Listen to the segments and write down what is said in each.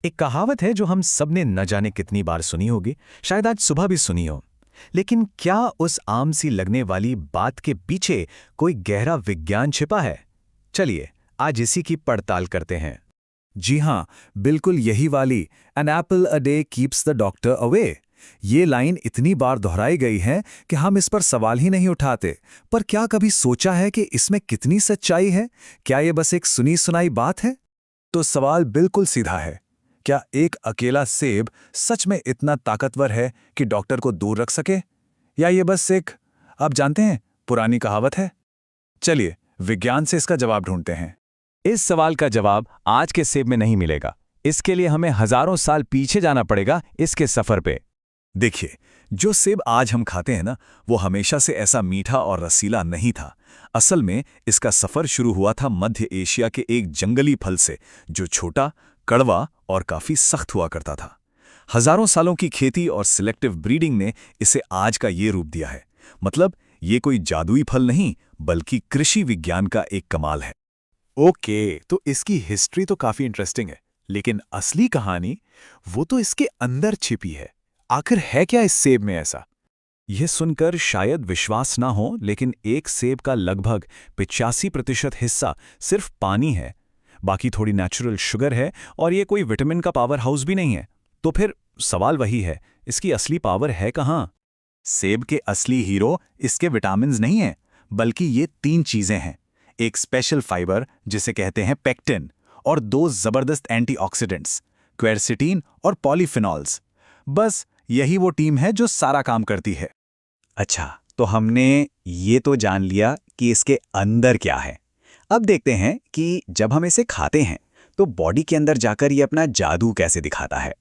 एक कहावत है जो हम सब ने न जाने कितनी बार सुनी होगी, शायद आज सुबह भी सुनी हो। लेकिन क्या उस आम सी लगने वाली बात के पीछे कोई गहरा विज्ञान छिपा है? चलिए आज इसी की पड़ताल करते हैं। जी हाँ, बिल्कुल यही वाली an apple a day keeps the doctor away. ये लाइन इतनी बार दोहराई गई है कि हम इस पर सवाल ही नहीं उठाते। पर क्या कभी सोचा है कि इसमें कितनी सच्चाई है? क्या ये बस एक सुनी सुनाई बात है? तो सवाल बिल्कुल सीधा है। क्या एक अकेला सेब सच में इतना ताकतवर है कि डॉक्टर को दूर रख सके? या ये बस एक, आप जानते हैं, पुरानी कहावत है? चलिए विज्ञान से इसका जवाब ढूंढते हैं। इस सवाल का जवाब आज के सेब में नहीं मिलेगा। इसके लिए हमें हजारों साल पीछे जाना पड़ेगा इसके सफर पे। देखिए, जो सेब आज हम खाते हैं ना, वो हमेशा से ऐसा मीठा और रसीला नहीं था। असल में इसका सफर शुरू हुआ था मध्य एशिया के एक जंगली फल से, जो छोटा, कड़वा और काफी सख्त हुआ करता था। हजारों सालों की खेती और सिलेक्टिव ब्रीडिंग ने इसे आज का ये रूप दिया है। मतलब ये कोई जादुई फल नहीं, बल्कि कृषि विज्ञान का एक कमाल है। ओके, तो इसकी हिस्ट्री तो काफी इंटरेस्टिंग है, लेकिन असली कहानी वो तो इसके अंदर छिपी है। आखिर है क्या इस सेब में ऐसा? यह सुनकर शायद विश्वास ना हो, लेकिन एक सेब का लगभग 85% हिस्सा सिर्फ पानी है। बाकी थोड़ी नेचुरल शुगर है, और ये कोई विटामिन का पावर हाउस भी नहीं है। तो फिर सवाल वही है, इसकी असली पावर है कहाँ? सेब के असली हीरो इसके विटामिन्स नहीं हैं, बल्कि ये 3 चीजें हैं। एक स्पेशल फाइबर जिसे कहते हैं पेक्टिन, और 2 जबरदस्त एंटीऑक्सीडेंट्स, क्वेरसिटीन और पॉलीफिनॉल्स। बस यही वो टीम है जो सारा काम करती है। अच्छा, तो हमने ये तो जान लिया कि इसके अंदर क्या है। अब देखते हैं कि जब हम इसे खाते हैं तो बॉडी के अंदर जाकर ये अपना जादू कैसे दिखाता है।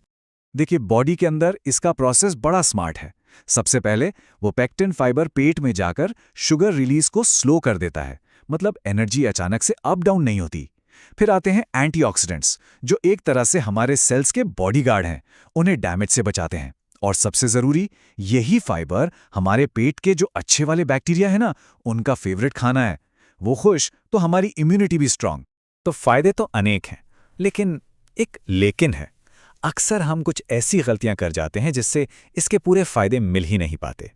देखिए, बॉडी के अंदर इसका प्रोसेस बड़ा स्मार्ट है। सबसे पहले वो पेक्टिन फाइबर पेट में जाकर शुगर रिलीज को स्लो कर देता है। मतलब एनर्जी अचानक से अप डाउन नहीं होती। फिर आते हैं एंटीऑक्सीडेंट्स, जो एक तरह से हमारे सेल्स के बॉडीगार्ड हैं, उन्हें डैमेज से बचाते हैं। और सबसे जरूरी, यही फाइबर हमारे पेट के जो अच्छे वाले बैक्टीरिया है ना, उनका फेवरेट खाना है। वो खुश तो हमारी इम्यूनिटी भी स्ट्रांग। तो फायदे तो अनेक हैं, लेकिन एक लेकिन है। अक्सर हम कुछ ऐसी गलतियां कर जाते हैं जिससे इसके पूरे फायदे मिल ही नहीं पाते।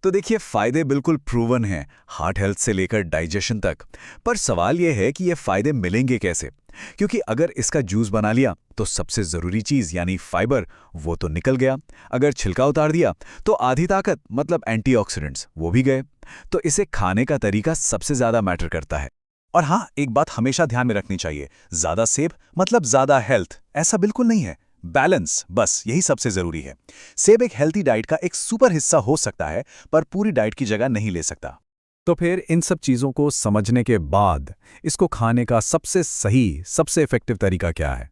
तो देखिए, फायदे बिल्कुल प्रूवन हैं, हार्ट हेल्थ से लेकर डाइजेशन तक। पर सवाल यह है कि ये फायदे मिलेंगे कैसे? क्योंकि अगर इसका जूस बना लिया तो सबसे जरूरी चीज यानी फाइबर वो तो निकल गया। अगर छिलका उतार दिया तो आधी ताकत मतलब एंटीऑक्सीडेंट्स वो भी गए। तो इसे खाने का तरीका सबसे ज्यादा मैटर करता है। और हाँ, एक बात हमेशा ध्यान में रखनी चाहिए, ज्यादा सेब मतलब ज्यादा हेल्थ, ऐसा बिल्कुल नहीं है। बैलेंस, बस यही सबसे जरूरी है। सेब एक हेल्थी डाइट का एक सुपर हिस्सा हो सकता है, पर पूरी डाइट की जगह नहीं ले सकता। तो फिर इन सब चीजों को समझने के बाद इसको खाने का सबसे सही, सबसे इफेक्टिव तरीका क्या है?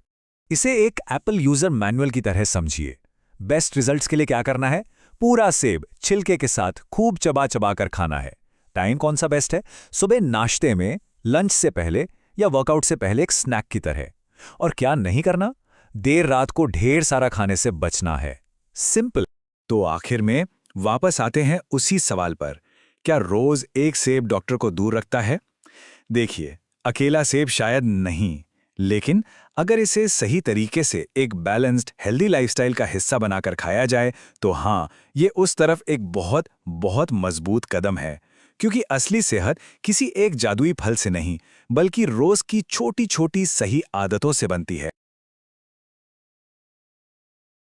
इसे एक एप्पल यूजर मैनुअल की तरह समझिए। बेस्ट रिजल्ट्स के लिए क्या करना है? पूरा सेब छिलके के साथ खूब चबा चबा कर खाना है। टाइम कौन सा बेस्ट है? सुबह नाश्ते में, लंच से पहले या वर्कआउट से पहले एक स्नैक की तरह। और क्या नहीं करना? देर रात को ढेर सारा खाने से बचना है। सिंपल। तो आखिर में वापस आते हैं उसी सवाल पर, क्या रोज एक सेब डॉक्टर को दूर रखता है? देखिए, अकेला सेब शायद नहीं, लेकिन अगर इसे सही तरीके से एक बैलेंस्ड हेल्दी लाइफस्टाइल का हिस्सा बनाकर खाया जाए तो हाँ, ये उस तरफ एक बहुत बहुत मजबूत कदम है। क्योंकि असली सेहत किसी एक जादुई फल से नहीं, बल्कि रोज की छोटी छोटी सही आदतों से बनती है।